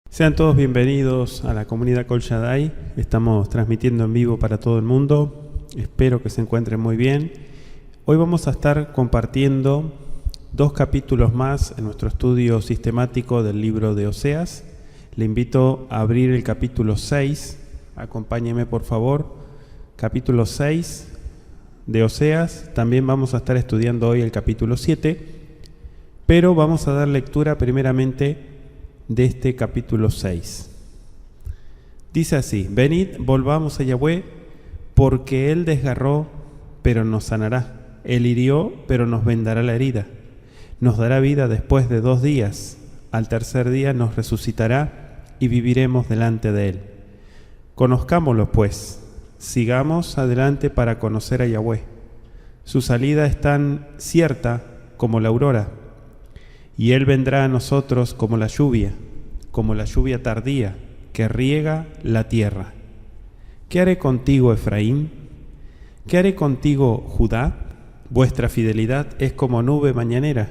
Sean todos bienvenidos a la comunidad Kol Shaddai. Estamos transmitiendo en vivo para todo el mundo. Espero que se encuentren muy bien. Hoy vamos a estar compartiendo 2 capítulos más en nuestro estudio sistemático del libro de Oseas. Le invito a abrir el capítulo 6. Acompáñeme, por favor. Capítulo 6 de Oseas. También vamos a estar estudiando hoy el capítulo 7. Pero vamos a dar lectura primeramente de este capítulo 6. Dice así: Venid, volvamos a Yahweh, porque Él desgarró, pero nos sanará. Él hirió, pero nos vendará la herida. Nos dará vida después de 2 días. Al tercer día nos resucitará y viviremos delante de Él. Conozcámoslo, pues. Sigamos adelante para conocer a Yahweh. Su salida es tan cierta como la aurora. Y Él vendrá a nosotros como la lluvia tardía que riega la tierra. ¿Qué haré contigo, Efraín? ¿Qué haré contigo, Judá? Vuestra fidelidad es como nube mañanera,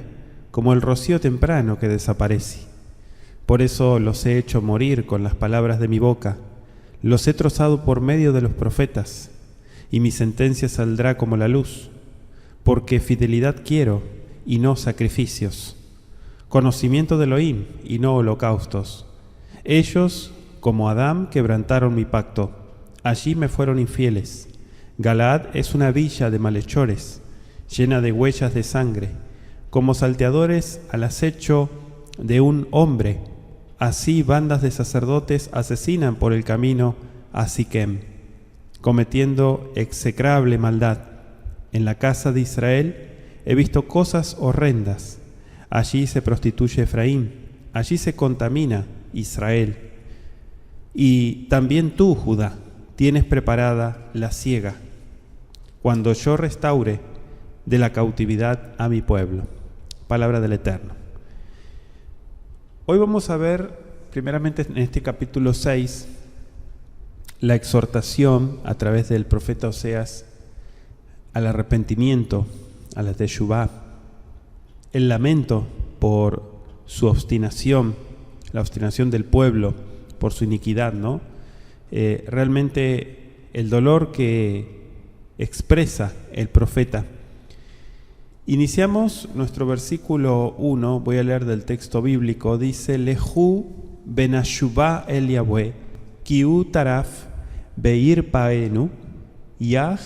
como el rocío temprano que desaparece. Por eso los he hecho morir con las palabras de mi boca, los he trozado por medio de los profetas, y mi sentencia saldrá como la luz, porque fidelidad quiero y no sacrificios, conocimiento de Elohim y no holocaustos. Ellos, como Adán, quebrantaron mi pacto. Allí me fueron infieles. Galaad es una villa de malhechores, llena de huellas de sangre. Como salteadores al acecho de un hombre, así bandas de sacerdotes asesinan por el camino a Siquem, cometiendo execrable maldad. En la casa de Israel he visto cosas horrendas. Allí se prostituye Efraín, allí se contamina Israel. Y también tú, Judá, tienes preparada la siega, cuando yo restaure de la cautividad a mi pueblo. Palabra del Eterno. Hoy vamos a ver, primeramente en este capítulo 6, la exhortación a través del profeta Oseas al arrepentimiento, a la teshuvá, el lamento por su obstinación, la obstinación del pueblo por su iniquidad, ¿no? Realmente el dolor que expresa el profeta. Iniciamos nuestro versículo 1, voy a leer del texto bíblico, dice: Lehu benashuvá el Yahweh, kiu taraf beir paenu, yah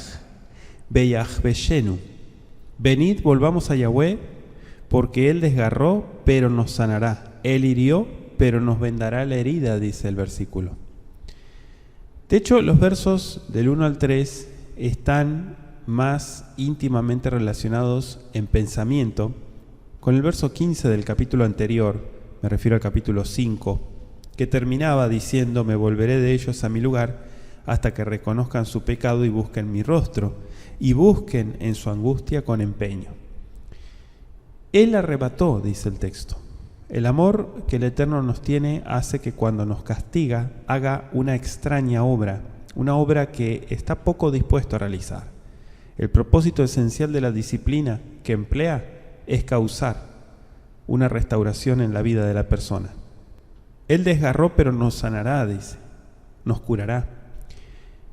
beyahbeshenu. Venid, volvamos a Yahweh, porque Él desgarró, pero nos sanará. Él hirió, pero nos vendará la herida, dice el versículo. De hecho, los versos del 1 al 3 están más íntimamente relacionados en pensamiento con el verso 15 del capítulo anterior, me refiero al capítulo 5, que terminaba diciendo: me volveré de ellos a mi lugar hasta que reconozcan su pecado y busquen mi rostro, y busquen en su angustia con empeño. Él arrebató, dice el texto. El amor que el Eterno nos tiene hace que cuando nos castiga haga una extraña obra, una obra que está poco dispuesto a realizar. El propósito esencial de la disciplina que emplea es causar una restauración en la vida de la persona. Él desgarró, pero nos sanará, dice, nos curará.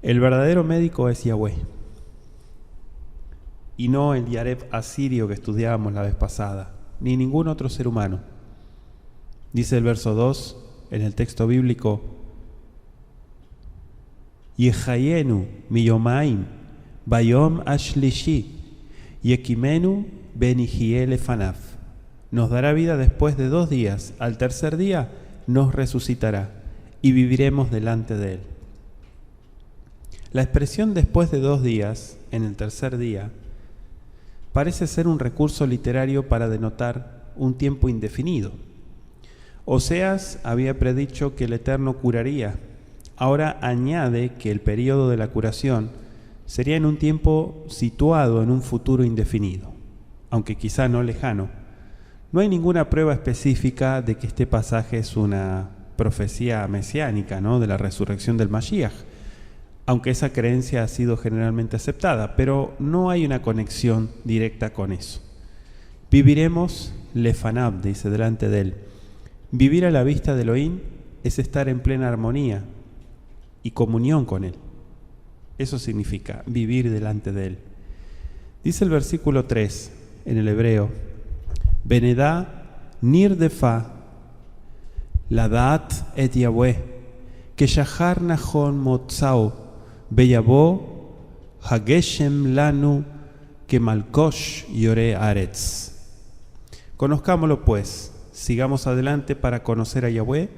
El verdadero médico es Yahweh, y no el Yareb asirio que estudiábamos la vez pasada, ni ningún otro ser humano. Dice el verso 2 en el texto bíblico: Yechayenu miyomaim bayom ashlishi yekimenu benihie lefanav. Nos dará vida después de 2 días, al tercer día nos resucitará y viviremos delante de Él. La expresión después de 2 días, en el tercer día, parece ser un recurso literario para denotar un tiempo indefinido. Oseas había predicho que el Eterno curaría. Ahora añade que el período de la curación sería en un tiempo situado en un futuro indefinido, aunque quizá no lejano. No hay ninguna prueba específica de que este pasaje es una profecía mesiánica, ¿no?, de la resurrección del Mashiach. aunque esa creencia ha sido generalmente aceptada, pero no hay una conexión directa con eso. Viviremos lefanab, dice, delante de él. Vivir a la vista de Elohim es estar en plena armonía y comunión con él. Eso significa vivir delante de él. Dice el versículo 3 en el hebreo: Benedá nirdefa ladat et Yahweh que shachar nachon motzau beyabo hageshem lanu que malkosh yore aretz. Conozcámoslo pues, sigamos adelante para conocer a Yahweh.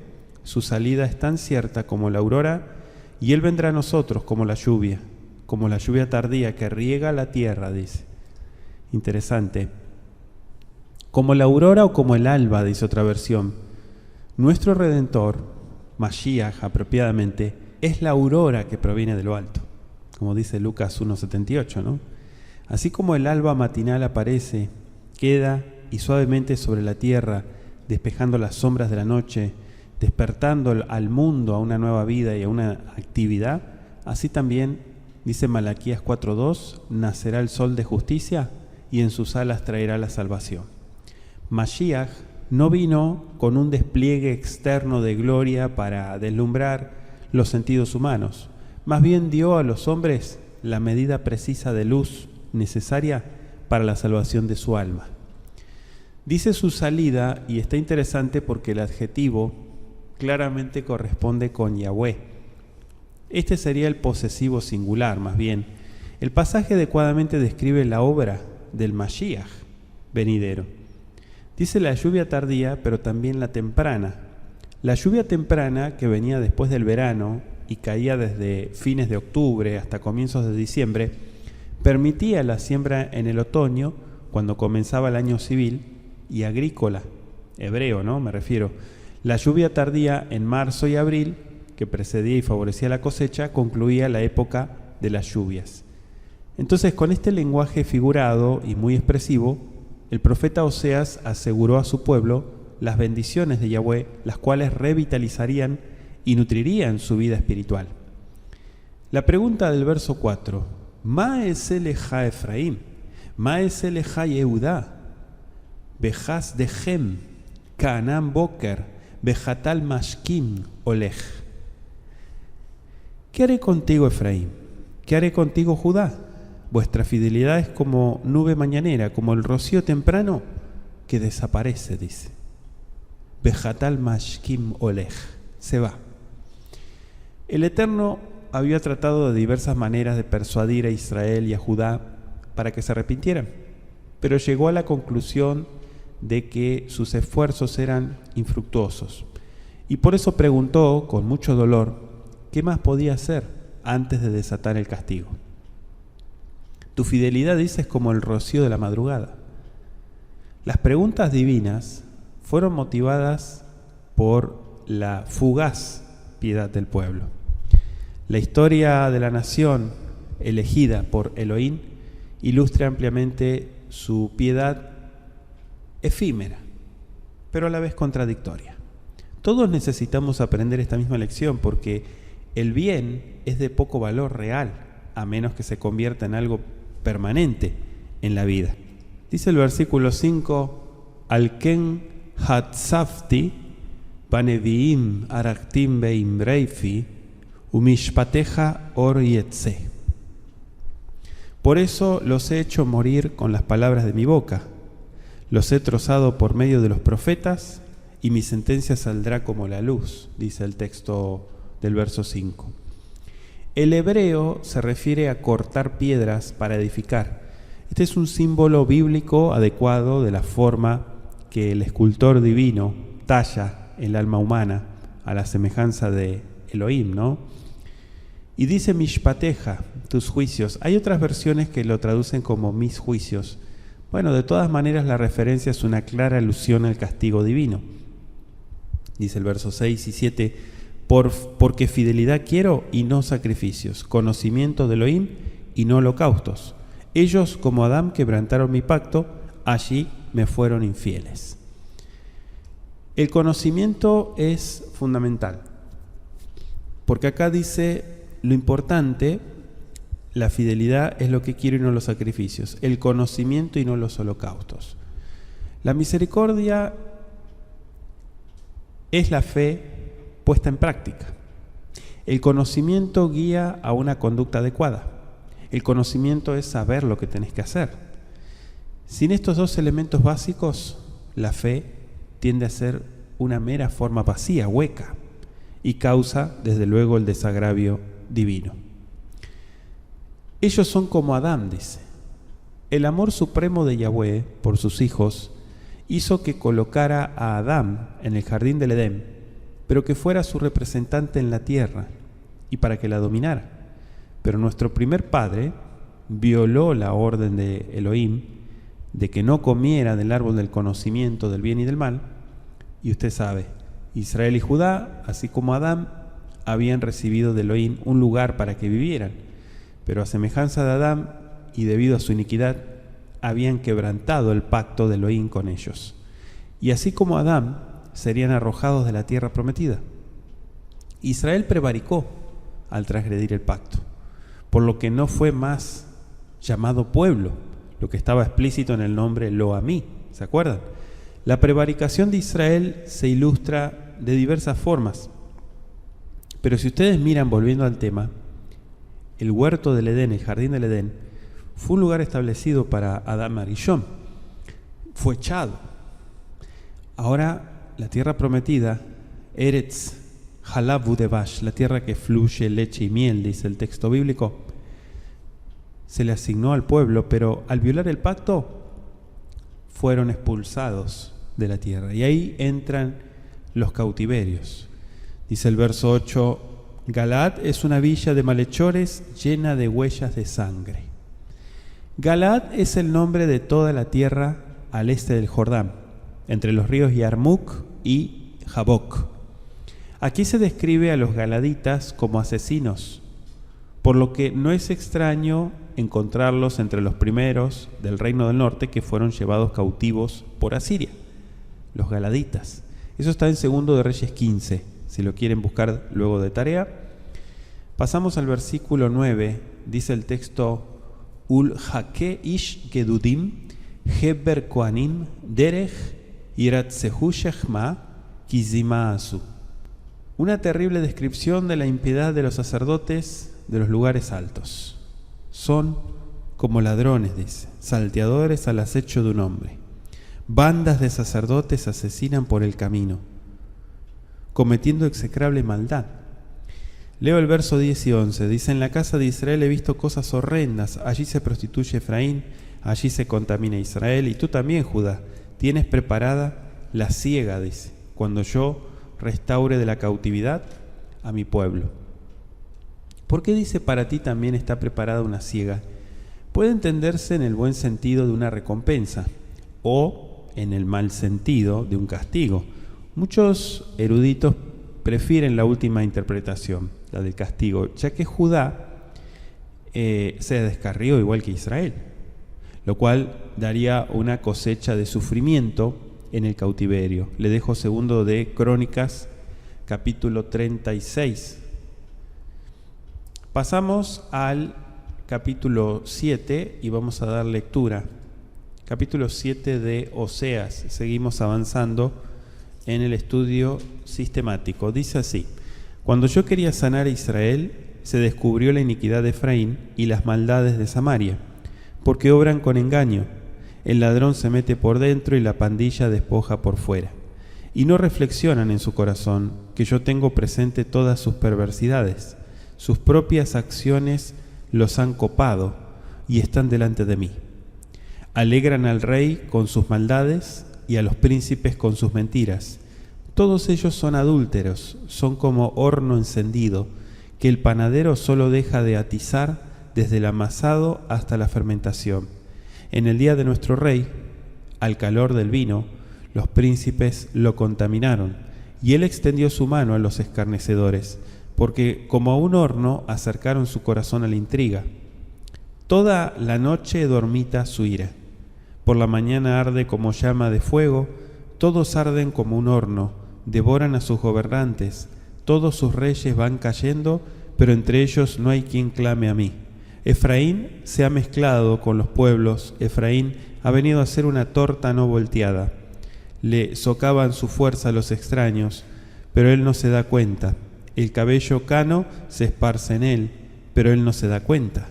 Su salida es tan cierta como la aurora, y Él vendrá a nosotros como la lluvia tardía que riega la tierra, dice. Interesante. Como la aurora o como el alba, dice otra versión. Nuestro Redentor, Mashiach apropiadamente, es la aurora que proviene de lo alto, como dice Lucas 1:78, ¿no? Así como el alba matinal aparece, queda y suavemente sobre la tierra, despejando las sombras de la noche, despertando al mundo a una nueva vida y a una actividad, así también, dice Malaquías 4:2, nacerá el sol de justicia y en sus alas traerá la salvación. Mashiach no vino con un despliegue externo de gloria para deslumbrar los sentidos humanos, más bien dio a los hombres la medida precisa de luz necesaria para la salvación de su alma. Dice su salida, y está interesante porque el adjetivo claramente corresponde con Yahweh. Este sería el posesivo singular, más bien. El pasaje adecuadamente describe la obra del Mashiach venidero. Dice la lluvia tardía, pero también la temprana. La lluvia temprana, que venía después del verano y caía desde fines de octubre hasta comienzos de diciembre, permitía la siembra en el otoño, cuando comenzaba el año civil y agrícola, hebreo, ¿no? Me refiero. La lluvia tardía en marzo y abril, que precedía y favorecía la cosecha, concluía la época de las lluvias. Entonces, con este lenguaje figurado y muy expresivo, el profeta Oseas aseguró a su pueblo las bendiciones de Yahweh, las cuales revitalizarían y nutrirían su vida espiritual. La pregunta del verso 4, ¿Ma eseleja Efraim? ¿Ma eseleja Yehudá? Bejas dechem, Canaan boker, Bejatal mashkim olej. ¿Qué haré contigo, Efraín? ¿Qué haré contigo, Judá? Vuestra fidelidad es como nube mañanera, como el rocío temprano que desaparece, dice. Bejatal mashkim olej. Se va. El Eterno había tratado de diversas maneras de persuadir a Israel y a Judá para que se arrepintieran, pero llegó a la conclusión de que sus esfuerzos eran infructuosos. Y por eso preguntó, con mucho dolor, ¿qué más podía hacer antes de desatar el castigo? Tu fidelidad, dice, es como el rocío de la madrugada. Las preguntas divinas fueron motivadas por la fugaz piedad del pueblo. La historia de la nación elegida por Elohim ilustra ampliamente su piedad efímera, pero a la vez contradictoria. Todos necesitamos aprender esta misma lección porque el bien es de poco valor real, a menos que se convierta en algo permanente en la vida. Dice el versículo 5, Al-ken hatzafti baneviim araktim beimreifi umishpateja or yetze. Por eso los he hecho morir con las palabras de mi boca. Los he trozado por medio de los profetas y mi sentencia saldrá como la luz, dice el texto del verso 5. El hebreo se refiere a cortar piedras para edificar. Este es un símbolo bíblico adecuado de la forma que el escultor divino talla el alma humana a la semejanza de Elohim, ¿no? Y dice mishpateja, tus juicios. Hay otras versiones que lo traducen como mis juicios. Bueno, de todas maneras la referencia es una clara alusión al castigo divino. Dice el verso 6 y 7, porque fidelidad quiero y no sacrificios, conocimiento de Elohim y no holocaustos. Ellos, como Adán, quebrantaron mi pacto, allí me fueron infieles. El conocimiento es fundamental, porque acá dice lo importante, la fidelidad es lo que quiero y no los sacrificios, el conocimiento y no los holocaustos. La misericordia es la fe puesta en práctica. El conocimiento guía a una conducta adecuada. El conocimiento es saber lo que tenés que hacer. Sin estos dos elementos básicos, la fe tiende a ser una mera forma vacía, hueca, y causa, desde luego, el desagravio divino. Ellos son como Adán, dice. El amor supremo de Yahweh por sus hijos hizo que colocara a Adán en el jardín del Edén, pero que fuera su representante en la tierra y para que la dominara. Pero nuestro primer padre violó la orden de Elohim de que no comiera del árbol del conocimiento del bien y del mal, y usted sabe, Israel y Judá, así como Adán, habían recibido de Elohim un lugar para que vivieran, pero a semejanza de Adán y debido a su iniquidad, habían quebrantado el pacto de Elohim con ellos. Y así como Adán, serían arrojados de la tierra prometida. Israel prevaricó al transgredir el pacto, por lo que no fue más llamado pueblo, lo que estaba explícito en el nombre Lo Amí, ¿se acuerdan? La prevaricación de Israel se ilustra de diversas formas, pero si ustedes miran, volviendo al tema, el huerto del Edén, el jardín del Edén, fue un lugar establecido para Adán Arishon, fue echado. Ahora la tierra prometida, Eretz Halav Udevash, la tierra que fluye leche y miel, dice el texto bíblico, se le asignó al pueblo, pero al violar el pacto fueron expulsados de la tierra. Y ahí entran los cautiverios. Dice el verso 8, Galaad es una villa de malhechores llena de huellas de sangre. Galaad es el nombre de toda la tierra al este del Jordán, entre los ríos Yarmuk y Jaboc. Aquí se describe a los galaditas como asesinos, por lo que no es extraño encontrarlos entre los primeros del reino del norte que fueron llevados cautivos por Asiria, los galaditas. Eso está en 2 de Reyes 15, si lo quieren buscar luego de tarea. Pasamos al versículo 9, dice el texto, Ul hake ish gedudim, heber koanim, derech, iratzehu shechma, kizima asu. Una terrible descripción de la impiedad de los sacerdotes de los lugares altos. Son como ladrones, dice, salteadores al acecho de un hombre. Bandas de sacerdotes asesinan por el camino, cometiendo execrable maldad. Leo el verso 10 y 11. Dice, en la casa de Israel he visto cosas horrendas. Allí se prostituye Efraín, allí se contamina Israel. Y tú también, Judá, tienes preparada la siega, dice, cuando yo restaure de la cautividad a mi pueblo. ¿Por qué dice para ti también está preparada una siega? Puede entenderse en el buen sentido de una recompensa o en el mal sentido de un castigo. Muchos eruditos prefieren la última interpretación, la del castigo, ya que Judá se descarrió igual que Israel, lo cual daría una cosecha de sufrimiento en el cautiverio. Le dejo 2 de Crónicas, capítulo 36. Pasamos al capítulo 7 y vamos a dar lectura. Capítulo 7 de Oseas. Seguimos avanzando en el estudio sistemático. Dice así: cuando yo quería sanar a Israel, se descubrió la iniquidad de Efraín y las maldades de Samaria, porque obran con engaño. El ladrón se mete por dentro y la pandilla despoja por fuera. Y no reflexionan en su corazón que yo tengo presente todas sus perversidades. Sus propias acciones los han copado y están delante de mí. Alegran al rey con sus maldades y a los príncipes con sus mentiras. Todos ellos son adúlteros, son como horno encendido, que el panadero solo deja de atizar desde el amasado hasta la fermentación. En el día de nuestro rey, al calor del vino, los príncipes lo contaminaron, y él extendió su mano a los escarnecedores, porque como a un horno acercaron su corazón a la intriga. Toda la noche dormita su ira. Por la mañana arde como llama de fuego, todos arden como un horno, devoran a sus gobernantes, todos sus reyes van cayendo, pero entre ellos no hay quien clame a mí. Efraín se ha mezclado con los pueblos, Efraín ha venido a ser una torta no volteada. Le socavan su fuerza los extraños, pero él no se da cuenta. El cabello cano se esparce en él, pero él no se da cuenta.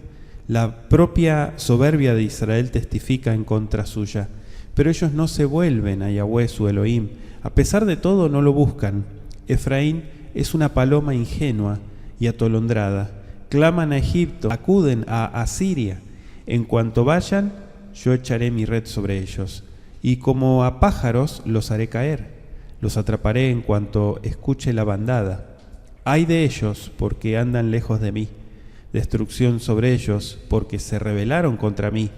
La propia soberbia de Israel testifica en contra suya, pero ellos no se vuelven a Yahweh su Elohim. A pesar de todo no lo buscan. Efraín es una paloma ingenua y atolondrada. Claman a Egipto, acuden a Asiria. En cuanto vayan, yo echaré mi red sobre ellos, y como a pájaros los haré caer. Los atraparé en cuanto escuche la bandada. Ay de ellos, porque andan lejos de mí. Destrucción sobre ellos, porque se rebelaron contra mí.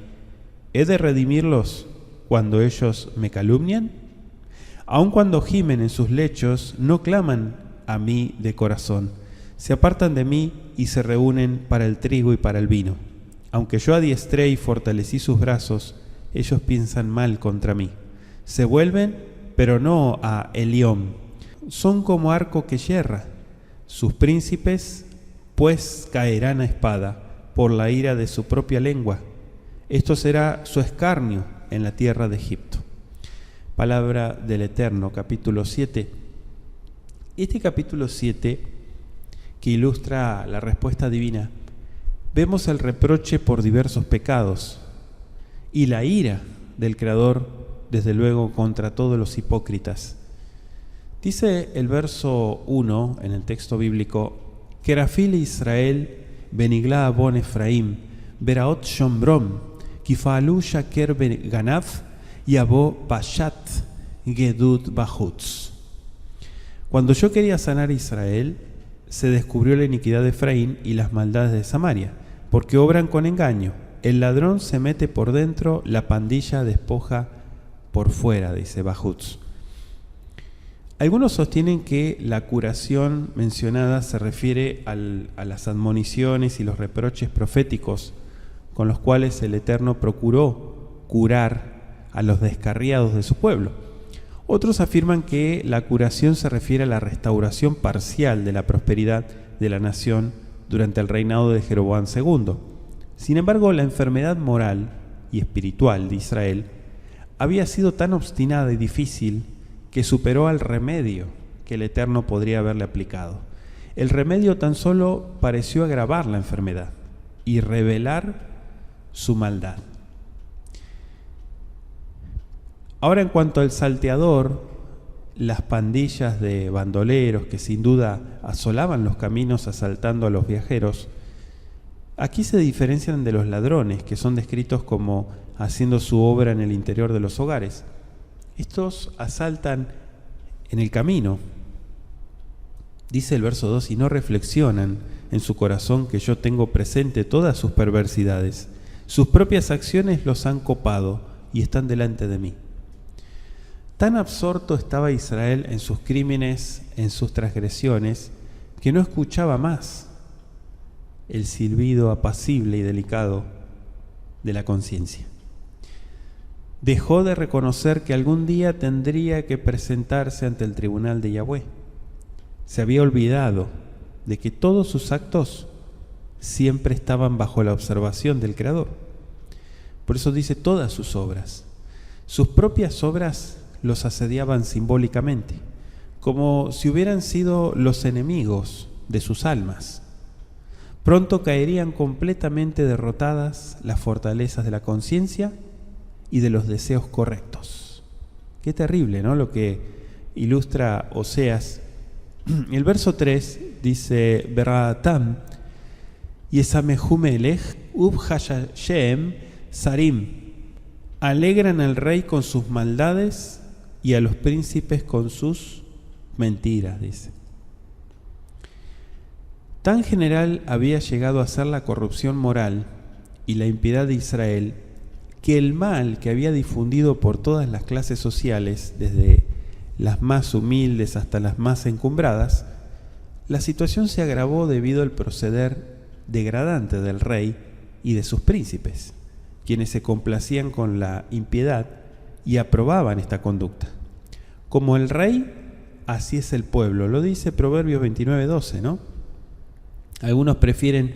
¿He de redimirlos cuando ellos me calumnian? Aun cuando gimen en sus lechos, no claman a mí de corazón. Se apartan de mí y se reúnen para el trigo y para el vino. Aunque yo adiestré y fortalecí sus brazos, ellos piensan mal contra mí. Se vuelven, pero no a Elión. Son como arco que yerra. Sus príncipes, pues, caerán a espada por la ira de su propia lengua. Esto será su escarnio en la tierra de Egipto. Palabra del Eterno, capítulo 7. Este capítulo 7, que ilustra la respuesta divina, vemos el reproche por diversos pecados y la ira del Creador, desde luego, contra todos los hipócritas. Dice el verso 1 en el texto bíblico: Kerafil Israel, Benigla Abon Efraim, Beraot Shombrom, Kifaalu Shaker Ganav, Yabo Pashat, Gedud Bahutz. Cuando yo quería sanar a Israel, se descubrió la iniquidad de Efraín y las maldades de Samaria, porque obran con engaño. El ladrón se mete por dentro, la pandilla despoja por fuera, dice Bahutz. Algunos sostienen que la curación mencionada se refiere a las admoniciones y los reproches proféticos con los cuales el Eterno procuró curar a los descarriados de su pueblo. Otros afirman que la curación se refiere a la restauración parcial de la prosperidad de la nación durante el reinado de Jeroboam II. Sin embargo, la enfermedad moral y espiritual de Israel había sido tan obstinada y difícil que superó al remedio que el Eterno podría haberle aplicado. El remedio tan solo pareció agravar la enfermedad y revelar su maldad. Ahora, en cuanto al salteador, las pandillas de bandoleros que sin duda asolaban los caminos asaltando a los viajeros, aquí se diferencian de los ladrones, que son descritos como haciendo su obra en el interior de los hogares. Estos asaltan en el camino. Dice el verso 2, y no reflexionan en su corazón que yo tengo presente todas sus perversidades. Sus propias acciones los han copado y están delante de mí. Tan absorto estaba Israel en sus crímenes, en sus transgresiones, que no escuchaba más el silbido apacible y delicado de la conciencia. Dejó de reconocer que algún día tendría que presentarse ante el tribunal de Yahweh. Se había olvidado de que todos sus actos siempre estaban bajo la observación del Creador. Por eso dice todas sus obras. Sus propias obras los asediaban simbólicamente, como si hubieran sido los enemigos de sus almas. Pronto caerían completamente derrotadas las fortalezas de la conciencia y de los deseos correctos. Qué terrible, ¿no?, lo que ilustra Oseas. El verso 3 dice: Beraatam yesamehu melech ubhashem sarim. Alegran al rey con sus maldades y a los príncipes con sus mentiras, dice. Tan general había llegado a ser la corrupción moral y la impiedad de Israel, que el mal que había difundido por todas las clases sociales, desde las más humildes hasta las más encumbradas, la situación se agravó debido al proceder degradante del rey y de sus príncipes, quienes se complacían con la impiedad y aprobaban esta conducta. Como el rey, así es el pueblo, lo dice Proverbios 29:12, ¿no? Algunos prefieren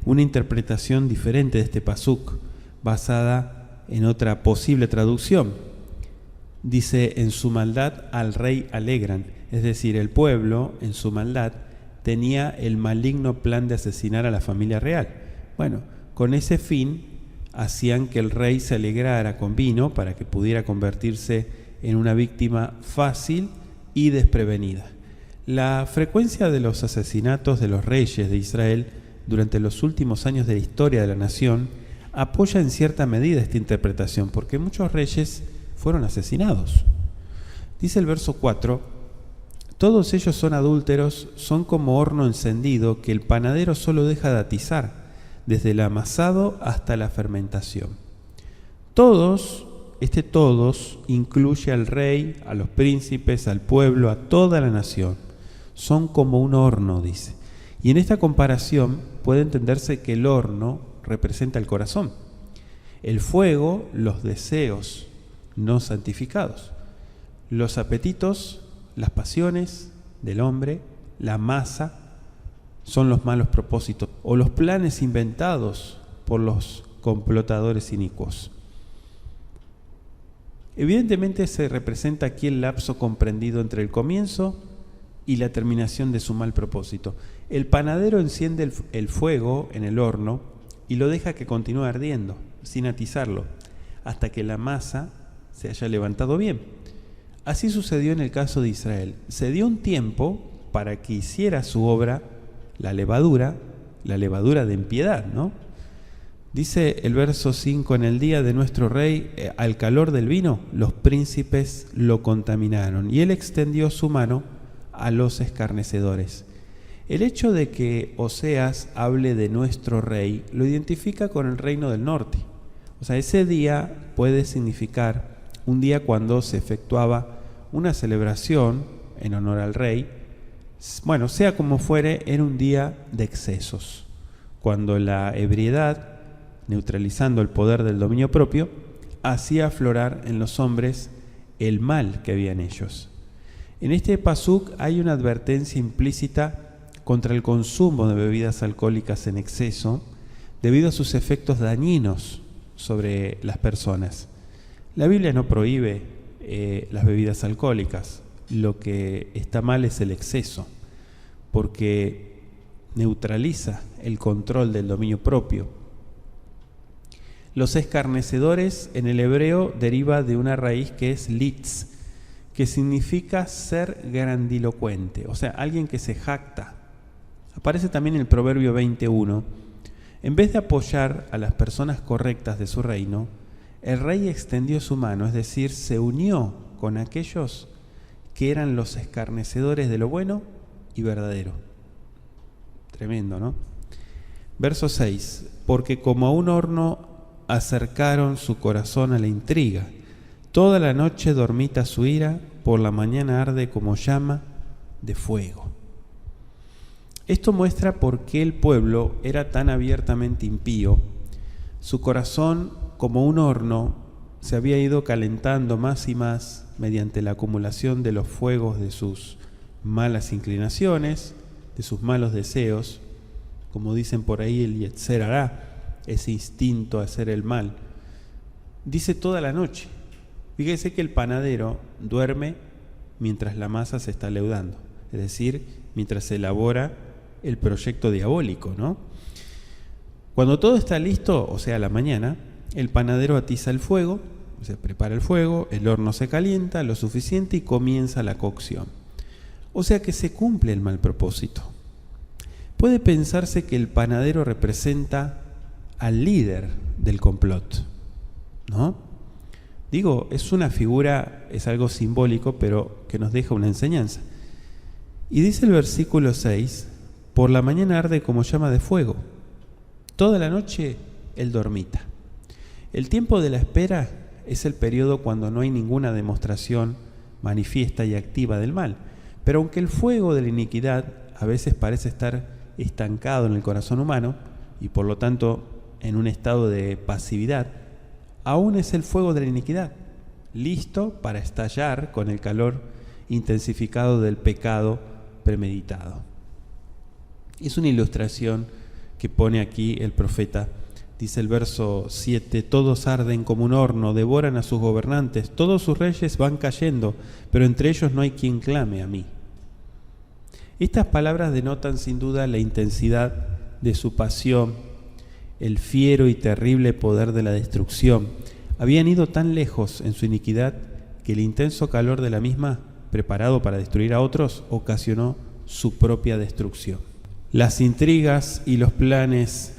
una interpretación diferente de este pasuk, basada en otra posible traducción. Dice: en su maldad al rey alegran, es decir, el pueblo en su maldad tenía el maligno plan de asesinar a la familia real. Bueno, con ese fin hacían que el rey se alegrara con vino para que pudiera convertirse en una víctima fácil y desprevenida. La frecuencia de los asesinatos de los reyes de Israel durante los últimos años de la historia de la nación apoya en cierta medida esta interpretación, porque muchos reyes fueron asesinados. Dice el verso 4: todos ellos son adúlteros, son como horno encendido que el panadero solo deja de atizar, desde el amasado hasta la fermentación. Todos incluye al rey, a los príncipes, al pueblo, a toda la nación. Son como un horno, dice. Y en esta comparación puede entenderse que el horno representa el corazón, el fuego, los deseos no santificados, los apetitos, las pasiones del hombre, la masa, son los malos propósitos o los planes inventados por los complotadores inicuos. Evidentemente se representa aquí el lapso comprendido entre el comienzo y la terminación de su mal propósito. El panadero enciende el fuego en el horno y lo deja que continúe ardiendo, sin atizarlo, hasta que la masa se haya levantado bien. Así sucedió en el caso de Israel. Se dio un tiempo para que hiciera su obra la levadura de impiedad, ¿no? Dice el verso 5: en el día de nuestro rey, al calor del vino, los príncipes lo contaminaron, y él extendió su mano a los escarnecedores. El hecho de que Oseas hable de nuestro rey lo identifica con el reino del norte. O sea, ese día puede significar un día cuando se efectuaba una celebración en honor al rey. Bueno, sea como fuere, era un día de excesos, cuando la ebriedad, neutralizando el poder del dominio propio, hacía aflorar en los hombres el mal que había en ellos. En este pasuk hay una advertencia implícita contra el consumo de bebidas alcohólicas en exceso debido a sus efectos dañinos sobre las personas. La Biblia no prohíbe las bebidas alcohólicas. Lo que está mal es el exceso, porque neutraliza el control del dominio propio. Los escarnecedores en el hebreo deriva de una raíz que es litz, que significa ser grandilocuente, o sea, alguien que se jacta. Aparece también en el Proverbio 21. En vez de apoyar a las personas correctas de su reino, el rey extendió su mano, es decir, se unió con aquellos que eran los escarnecedores de lo bueno y verdadero. Tremendo, ¿no? Verso 6. Porque como a un horno acercaron su corazón a la intriga. Toda la noche dormita su ira, por la mañana arde como llama de fuego. Esto muestra por qué el pueblo era tan abiertamente impío. Su corazón, como un horno, se había ido calentando más y más mediante la acumulación de los fuegos de sus malas inclinaciones, de sus malos deseos, como dicen por ahí el Yetzer Hará, ese instinto a hacer el mal. Dice toda la noche. Fíjese que el panadero duerme mientras la masa se está leudando, es decir, mientras se elabora el proyecto diabólico, ¿no? Cuando todo está listo, o sea, a la mañana, el panadero atiza el fuego, se prepara el fuego, el horno se calienta lo suficiente y comienza la cocción. O sea que se cumple el mal propósito. Puede pensarse que el panadero representa al líder del complot, ¿no? Digo, es una figura, es algo simbólico, pero que nos deja una enseñanza. Y dice el versículo 6, por la mañana arde como llama de fuego, toda la noche él dormita. El tiempo de la espera es el periodo cuando no hay ninguna demostración manifiesta y activa del mal. Pero aunque el fuego de la iniquidad a veces parece estar estancado en el corazón humano y por lo tanto en un estado de pasividad, aún es el fuego de la iniquidad, listo para estallar con el calor intensificado del pecado premeditado. Es una ilustración que pone aquí el profeta. Dice el verso 7, todos arden como un horno, devoran a sus gobernantes, todos sus reyes van cayendo, pero entre ellos no hay quien clame a mí. Estas palabras denotan sin duda la intensidad de su pasión, el fiero y terrible poder de la destrucción. Habían ido tan lejos en su iniquidad que el intenso calor de la misma, preparado para destruir a otros, ocasionó su propia destrucción. Las intrigas y los planes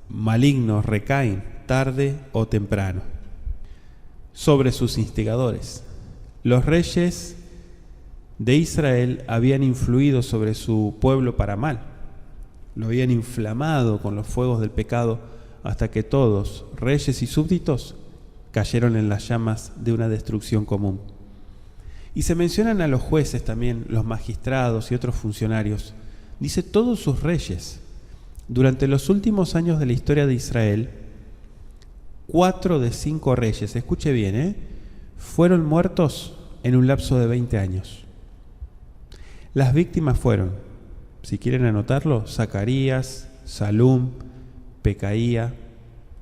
malignos recaen, tarde o temprano, sobre sus instigadores. Los reyes de Israel habían influido sobre su pueblo para mal. Lo habían inflamado con los fuegos del pecado hasta que todos, reyes y súbditos, cayeron en las llamas de una destrucción común. Y se mencionan a los jueces también, los magistrados y otros funcionarios. Dice todos sus reyes. Durante los últimos años de la historia de Israel, 4 de 5 reyes, escuche bien, fueron muertos en un lapso de 20 años. Las víctimas fueron, si quieren anotarlo, Zacarías, Salum, Pecaía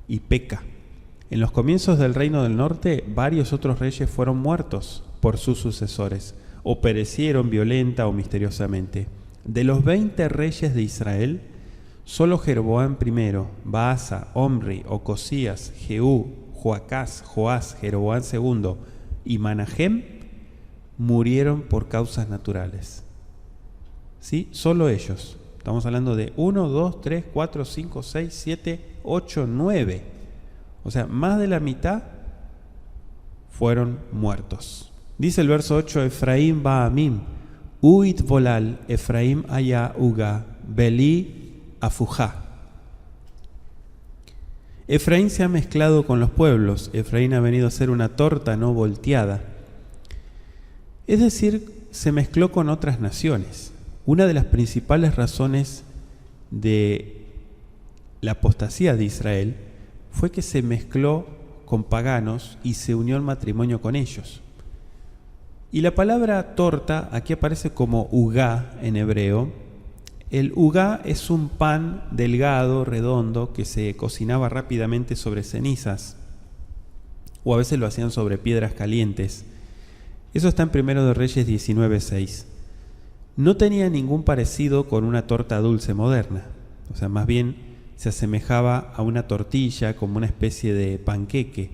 y Peca. En los comienzos del reino del norte, varios otros reyes fueron muertos por sus sucesores, o perecieron violenta o misteriosamente. De los 20 reyes de Israel, solo Jeroboam I, Baasa, Omri, Ocosías, Jehú, Joacás, Joás, Jeroboam II y Manahem murieron por causas naturales. ¿Sí? Solo ellos. Estamos hablando de 1, 2, 3, 4, 5, 6, 7, 8, 9. O sea, más de la mitad fueron muertos. Dice el verso 8, Efraín Baamim, Uit Volal, Efraín Aya Uga, Belí Afujá. Efraín se ha mezclado con los pueblos. Efraín ha venido a ser una torta no volteada. Es decir, se mezcló con otras naciones. Una de las principales razones de la apostasía de Israel fue que se mezcló con paganos y se unió en matrimonio con ellos. Y la palabra torta aquí aparece como ugá en hebreo. El ugá es un pan delgado, redondo, que se cocinaba rápidamente sobre cenizas, o a veces lo hacían sobre piedras calientes. Eso está en 1 de Reyes 19:6. No tenía ningún parecido con una torta dulce moderna, o sea, más bien se asemejaba a una tortilla, como una especie de panqueque.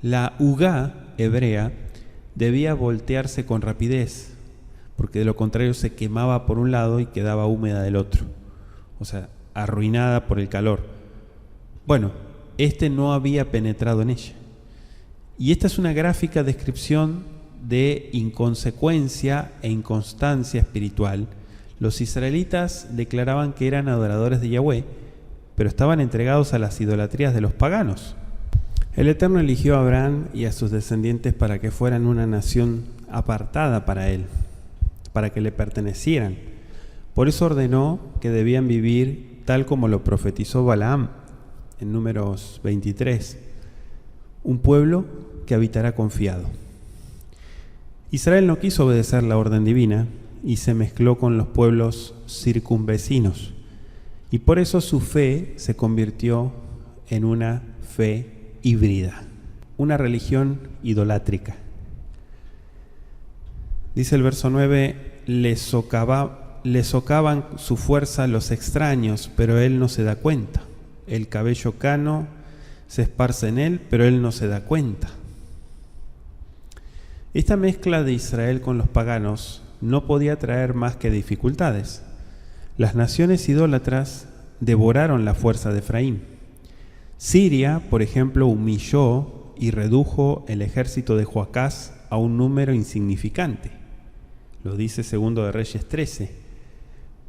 La ugá hebrea debía voltearse con rapidez, porque de lo contrario se quemaba por un lado y quedaba húmeda del otro, o sea, arruinada por el calor. Bueno, este no había penetrado en ella. Y esta es una gráfica descripción de inconsecuencia e inconstancia espiritual. Los israelitas declaraban que eran adoradores de Yahweh, pero estaban entregados a las idolatrías de los paganos. El Eterno eligió a Abraham y a sus descendientes para que fueran una nación apartada para él, para que le pertenecieran. Por eso ordenó que debían vivir tal como lo profetizó Balaam en Números 23, un pueblo que habitará confiado. Israel no quiso obedecer la orden divina y se mezcló con los pueblos circunvecinos, y por eso su fe se convirtió en una fe híbrida, una religión idolátrica. Dice el verso 9, le socavan su fuerza los extraños, pero él no se da cuenta. El cabello cano se esparce en él, pero él no se da cuenta. Esta mezcla de Israel con los paganos no podía traer más que dificultades. Las naciones idólatras devoraron la fuerza de Efraín. Siria, por ejemplo, humilló y redujo el ejército de Joacás a un número insignificante. Lo dice 2 de Reyes 13.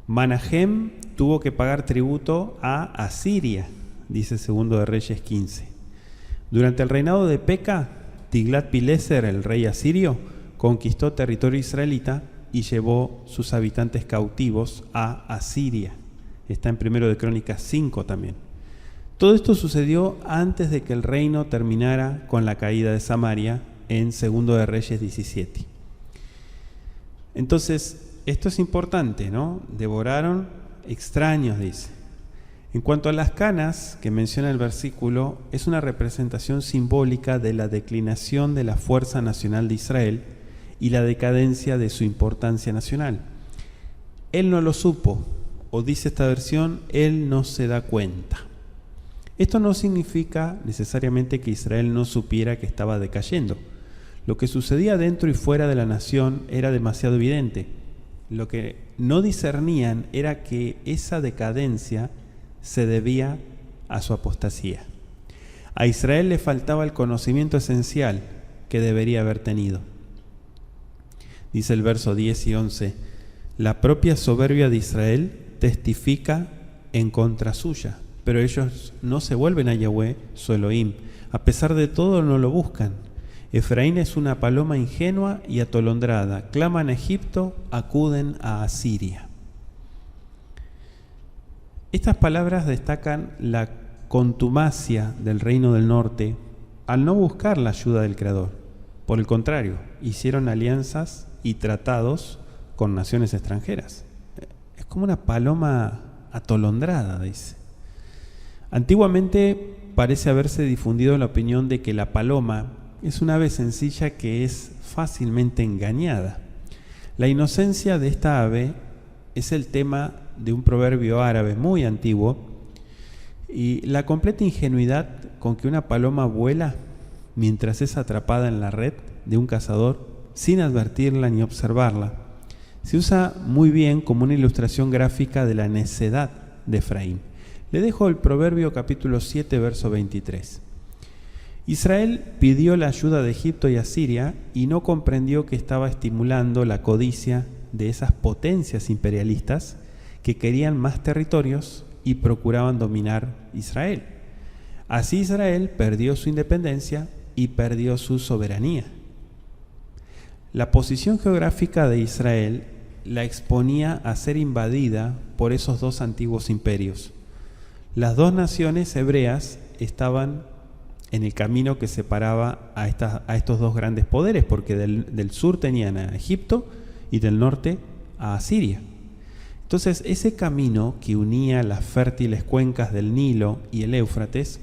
Manahem tuvo que pagar tributo a Asiria, dice 2 de Reyes 15. Durante el reinado de Peca, Tiglat-Pileser, el rey asirio, conquistó territorio israelita y llevó sus habitantes cautivos a Asiria. Está en 1 de Crónicas 5 también. Todo esto sucedió antes de que el reino terminara con la caída de Samaria en 2 de Reyes 17. Entonces, esto es importante, ¿no? Devoraron extraños, dice. En cuanto a las canas que menciona el versículo, es una representación simbólica de la declinación de la fuerza nacional de Israel y la decadencia de su importancia nacional. Él no lo supo, o dice esta versión, él no se da cuenta. Esto no significa necesariamente que Israel no supiera que estaba decayendo. Lo que sucedía dentro y fuera de la nación era demasiado evidente. Lo que no discernían era que esa decadencia se debía a su apostasía. A Israel le faltaba el conocimiento esencial que debería haber tenido. Dice el verso 10 y 11, la propia soberbia de Israel testifica en contra suya, pero ellos no se vuelven a Yahweh, su Elohim. A pesar de todo no lo buscan. Efraín es una paloma ingenua y atolondrada. Claman a Egipto, acuden a Asiria. Estas palabras destacan la contumacia del reino del norte al no buscar la ayuda del Creador. Por el contrario, hicieron alianzas y tratados con naciones extranjeras. Es como una paloma atolondrada, dice. Antiguamente parece haberse difundido la opinión de que la paloma es una ave sencilla que es fácilmente engañada. La inocencia de esta ave es el tema de un proverbio árabe muy antiguo, y la completa ingenuidad con que una paloma vuela mientras es atrapada en la red de un cazador sin advertirla ni observarla, se usa muy bien como una ilustración gráfica de la necedad de Efraín. Le dejo el Proverbio capítulo 7, verso 23. Israel pidió la ayuda de Egipto y Asiria y no comprendió que estaba estimulando la codicia de esas potencias imperialistas que querían más territorios y procuraban dominar Israel. Así Israel perdió su independencia y perdió su soberanía. La posición geográfica de Israel la exponía a ser invadida por esos dos antiguos imperios. Las dos naciones hebreas estaban en el camino que separaba a estos dos grandes poderes, porque del sur tenían a Egipto y del norte a Asiria. Entonces, ese camino que unía las fértiles cuencas del Nilo y el Éufrates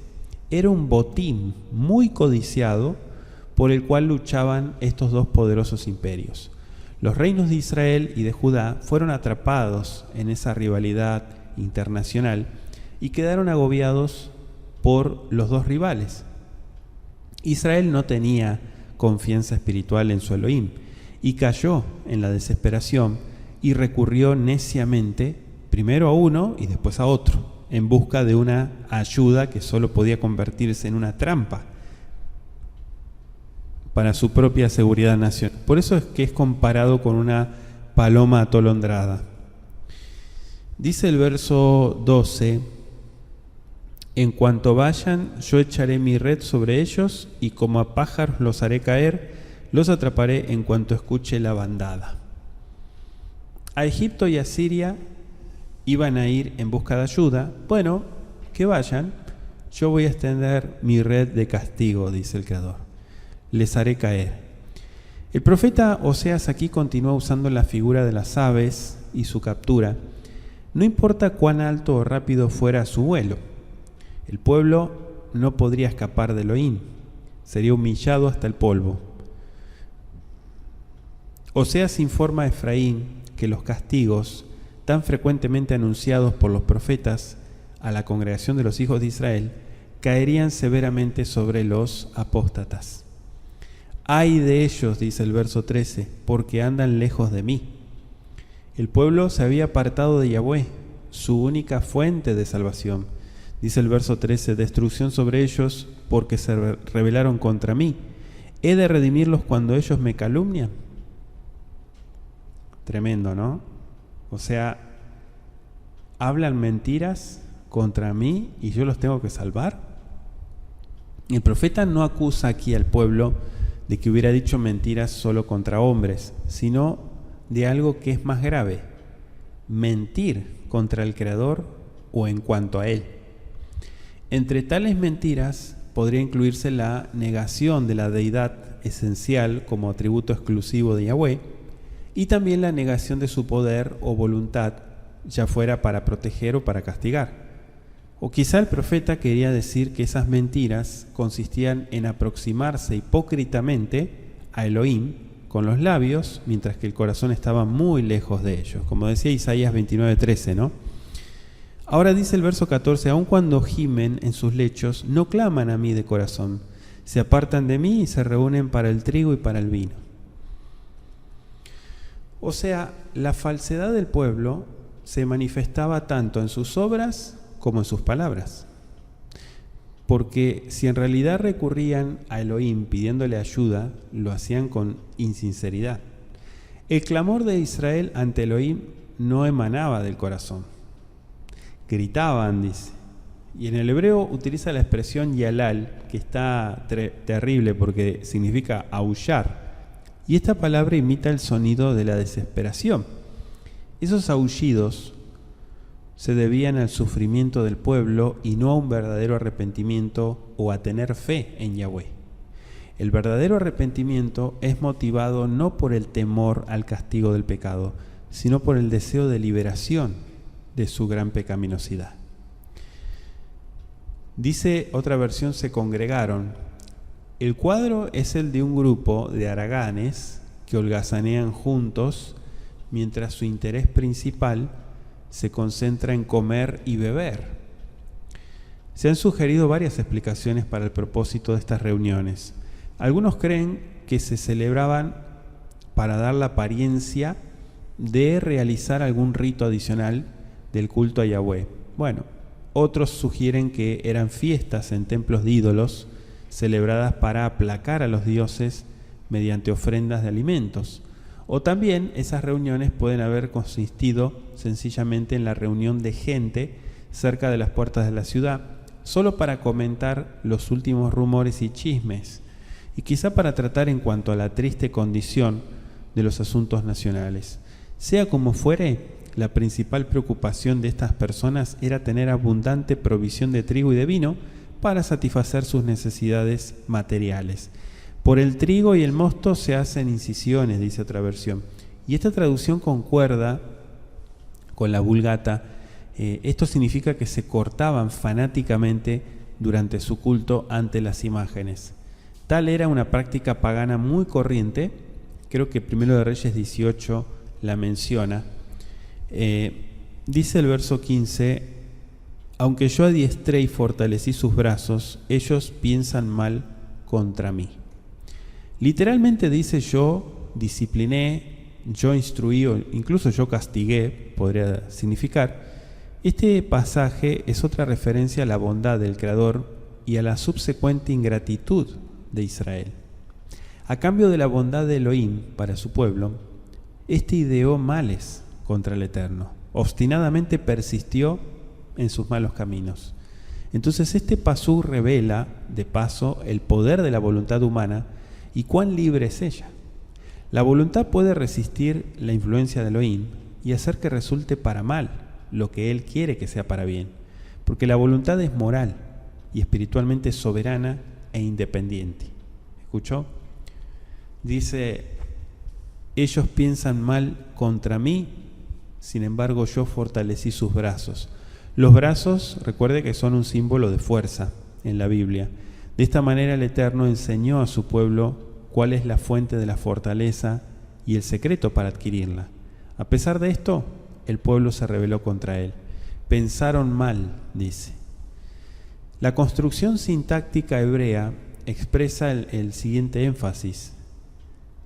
era un botín muy codiciado por el cual luchaban estos dos poderosos imperios. Los reinos de Israel y de Judá fueron atrapados en esa rivalidad internacional y quedaron agobiados por los dos rivales. Israel no tenía confianza espiritual en su Elohim y cayó en la desesperación y recurrió neciamente primero a uno y después a otro, en busca de una ayuda que solo podía convertirse en una trampa para su propia seguridad nacional. Por eso es que es comparado con una paloma atolondrada. Dice el verso 12, en cuanto vayan, yo echaré mi red sobre ellos y como a pájaros los haré caer, los atraparé en cuanto escuche la bandada. A Egipto y a Siria iban a ir en busca de ayuda. Bueno, que vayan, yo voy a extender mi red de castigo, dice el Creador. Les haré caer. El profeta Oseas aquí continúa usando la figura de las aves y su captura. No importa cuán alto o rápido fuera su vuelo, el pueblo no podría escapar de Elohim, sería humillado hasta el polvo. Oseas informa a Efraín que los castigos, tan frecuentemente anunciados por los profetas a la congregación de los hijos de Israel, caerían severamente sobre los apóstatas. Ay de ellos, dice el verso 13, porque andan lejos de mí. El pueblo se había apartado de Yahweh, su única fuente de salvación. Dice el verso 13, destrucción sobre ellos porque se rebelaron contra mí. ¿He de redimirlos cuando ellos me calumnian? Tremendo, ¿no? O sea, hablan mentiras contra mí y yo los tengo que salvar. El profeta no acusa aquí al pueblo de que hubiera dicho mentiras solo contra hombres, sino de algo que es más grave: mentir contra el Creador o en cuanto a Él. Entre tales mentiras podría incluirse la negación de la deidad esencial como atributo exclusivo de Yahweh y también la negación de su poder o voluntad ya fuera para proteger o para castigar. O quizá el profeta quería decir que esas mentiras consistían en aproximarse hipócritamente a Elohim con los labios, mientras que el corazón estaba muy lejos de ellos, como decía Isaías 29:13, ¿no? Ahora dice el verso 14, aun cuando gimen en sus lechos, no claman a mí de corazón, se apartan de mí y se reúnen para el trigo y para el vino. O sea, la falsedad del pueblo se manifestaba tanto en sus obras como en sus palabras. Porque si en realidad recurrían a Elohim pidiéndole ayuda, lo hacían con insinceridad. El clamor de Israel ante Elohim no emanaba del corazón. Gritaban, dice. Y en el hebreo utiliza la expresión yalal, que está terrible porque significa aullar. Y esta palabra imita el sonido de la desesperación. Esos aullidos se debían al sufrimiento del pueblo y no a un verdadero arrepentimiento o a tener fe en Yahweh. El verdadero arrepentimiento es motivado no por el temor al castigo del pecado, sino por el deseo de liberación de su gran pecaminosidad. Dice otra versión, se congregaron. El cuadro es el de un grupo de haraganes que holgazanean juntos mientras su interés principal se concentra en comer y beber. Se han sugerido varias explicaciones para el propósito de estas reuniones. Algunos creen que se celebraban para dar la apariencia de realizar algún rito adicional del culto a Yahweh. Bueno, otros sugieren que eran fiestas en templos de ídolos celebradas para aplacar a los dioses mediante ofrendas de alimentos. O también esas reuniones pueden haber consistido sencillamente en la reunión de gente cerca de las puertas de la ciudad, solo para comentar los últimos rumores y chismes, y quizá para tratar en cuanto a la triste condición de los asuntos nacionales. Sea como fuere, la principal preocupación de estas personas era tener abundante provisión de trigo y de vino para satisfacer sus necesidades materiales. Por el trigo y el mosto se hacen incisiones, dice otra versión. Y esta traducción concuerda con la Vulgata. Esto significa que se cortaban fanáticamente durante su culto ante las imágenes. Tal era una práctica pagana muy corriente. Creo que Primero de Reyes 18 la menciona. Dice el verso 15, aunque yo adiestré y fortalecí sus brazos, ellos piensan mal contra mí. Literalmente dice yo discipliné, yo instruí, o incluso yo castigué, podría significar. Este pasaje es otra referencia a la bondad del Creador y a la subsecuente ingratitud de Israel. A cambio de la bondad de Elohim para su pueblo, este ideó males contra el Eterno, obstinadamente persistió en sus malos caminos. Entonces este pasú revela, de paso, el poder de la voluntad humana y cuán libre es ella. La voluntad puede resistir la influencia de Elohim y hacer que resulte para mal lo que Él quiere que sea para bien, porque la voluntad es moral y espiritualmente soberana e independiente. ¿Escuchó? Dice, ellos piensan mal contra mí, sin embargo yo fortalecí sus brazos. Los brazos, recuerde que son un símbolo de fuerza en la Biblia. De esta manera el Eterno enseñó a su pueblo cuál es la fuente de la fortaleza y el secreto para adquirirla. A pesar de esto, el pueblo se rebeló contra él. Pensaron mal, dice. La construcción sintáctica hebrea expresa el siguiente énfasis.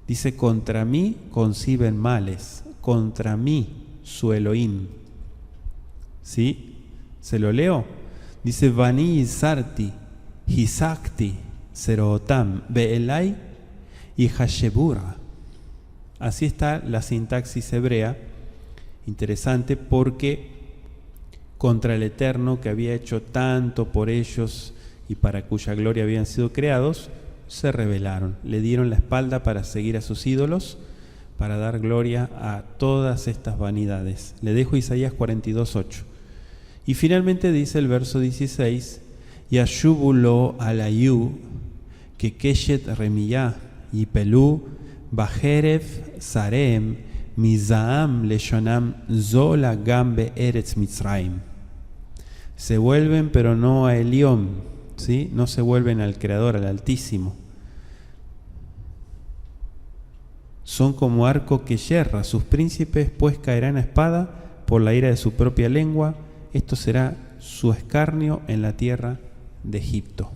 Dice, contra mí conciben males, contra mí su Elohim. ¿Sí? ¿Se lo leo? Dice, Vani Isarti, Hisakti, Serotam, Beelai y Hashebura. Así está la sintaxis hebrea, interesante porque contra el Eterno que había hecho tanto por ellos y para cuya gloria habían sido creados, se rebelaron, le dieron la espalda para seguir a sus ídolos, para dar gloria a todas estas vanidades. Le dejo Isaías 42:8. Y finalmente dice el verso 16, Yashubu lo alayu, que keshet remiyah, y pelú, bajerev, sarem, Mizaam leshonam zola gambe eretz Mitzrayim. Se vuelven, pero no a Elión, ¿sí? No se vuelven al Creador, al Altísimo. Son como arco que yerra, sus príncipes pues caerán a espada por la ira de su propia lengua. Esto será su escarnio en la tierra de Egipto.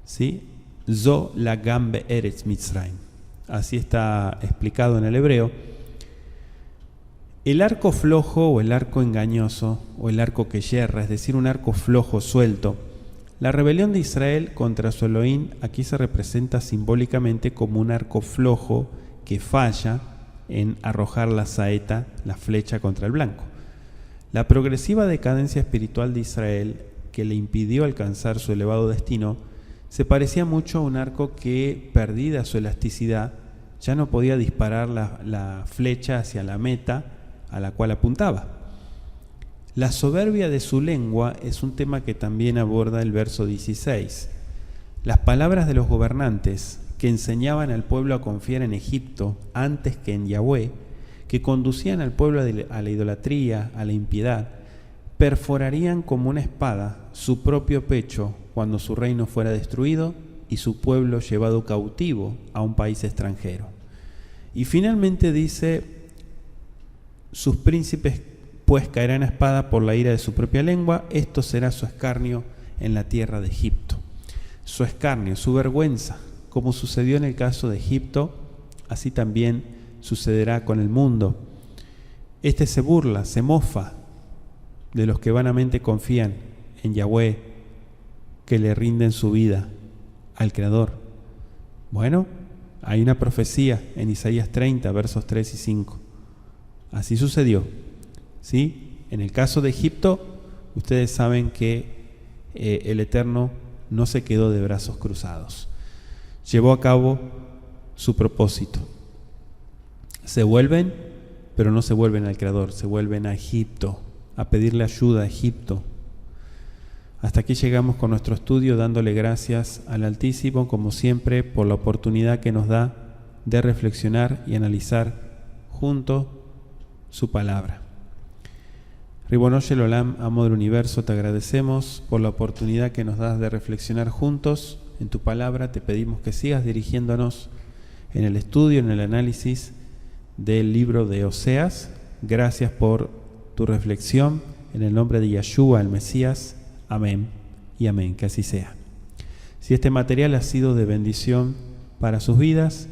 ¿Sí? Zo la gambe eretz Mitzrayim. Así está explicado en el hebreo. El arco flojo o el arco engañoso o el arco que yerra, es decir, un arco flojo, suelto. La rebelión de Israel contra su Elohim aquí se representa simbólicamente como un arco flojo que falla en arrojar la saeta, la flecha contra el blanco. La progresiva decadencia espiritual de Israel, que le impidió alcanzar su elevado destino, se parecía mucho a un arco que, perdida su elasticidad, ya no podía disparar la flecha hacia la meta a la cual apuntaba. La soberbia de su lengua es un tema que también aborda el verso 16. Las palabras de los gobernantes que enseñaban al pueblo a confiar en Egipto antes que en Yahweh, que conducían al pueblo a la idolatría, a la impiedad, perforarían como una espada su propio pecho cuando su reino fuera destruido y su pueblo llevado cautivo a un país extranjero. Y finalmente dice, sus príncipes pues caerán a espada por la ira de su propia lengua, esto será su escarnio en la tierra de Egipto. Su escarnio, su vergüenza, como sucedió en el caso de Egipto, así también sucederá con el mundo. Este se burla, se mofa de los que vanamente confían en Yahweh, que le rinden su vida al Creador. Bueno, hay una profecía en Isaías 30, versos 3 y 5. Así sucedió. ¿Sí? En el caso de Egipto, ustedes saben que el Eterno no se quedó de brazos cruzados. Llevó a cabo su propósito. Se vuelven, pero no se vuelven al Creador, se vuelven a Egipto, a pedirle ayuda a Egipto. Hasta aquí llegamos con nuestro estudio, dándole gracias al Altísimo, como siempre, por la oportunidad que nos da de reflexionar y analizar junto su palabra. Ribono Shel Olam, amo del universo, te agradecemos por la oportunidad que nos das de reflexionar juntos en tu palabra. Te pedimos que sigas dirigiéndonos en el estudio, en el análisis del libro de Oseas. Gracias por tu reflexión. En el nombre de Yeshua, el Mesías. Amén y amén. Que así sea. Si este material ha sido de bendición para sus vidas,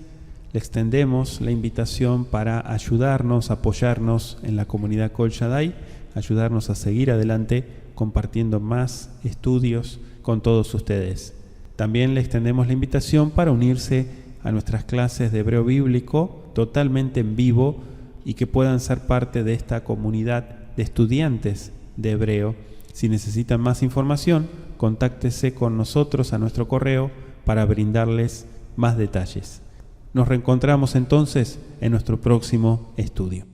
le extendemos la invitación para ayudarnos, apoyarnos en la comunidad Kol Shaddai, ayudarnos a seguir adelante compartiendo más estudios con todos ustedes. También le extendemos la invitación para unirse a nuestras clases de hebreo bíblico totalmente en vivo y que puedan ser parte de esta comunidad de estudiantes de hebreo. Si necesitan más información, contáctese con nosotros a nuestro correo para brindarles más detalles. Nos reencontramos entonces en nuestro próximo estudio.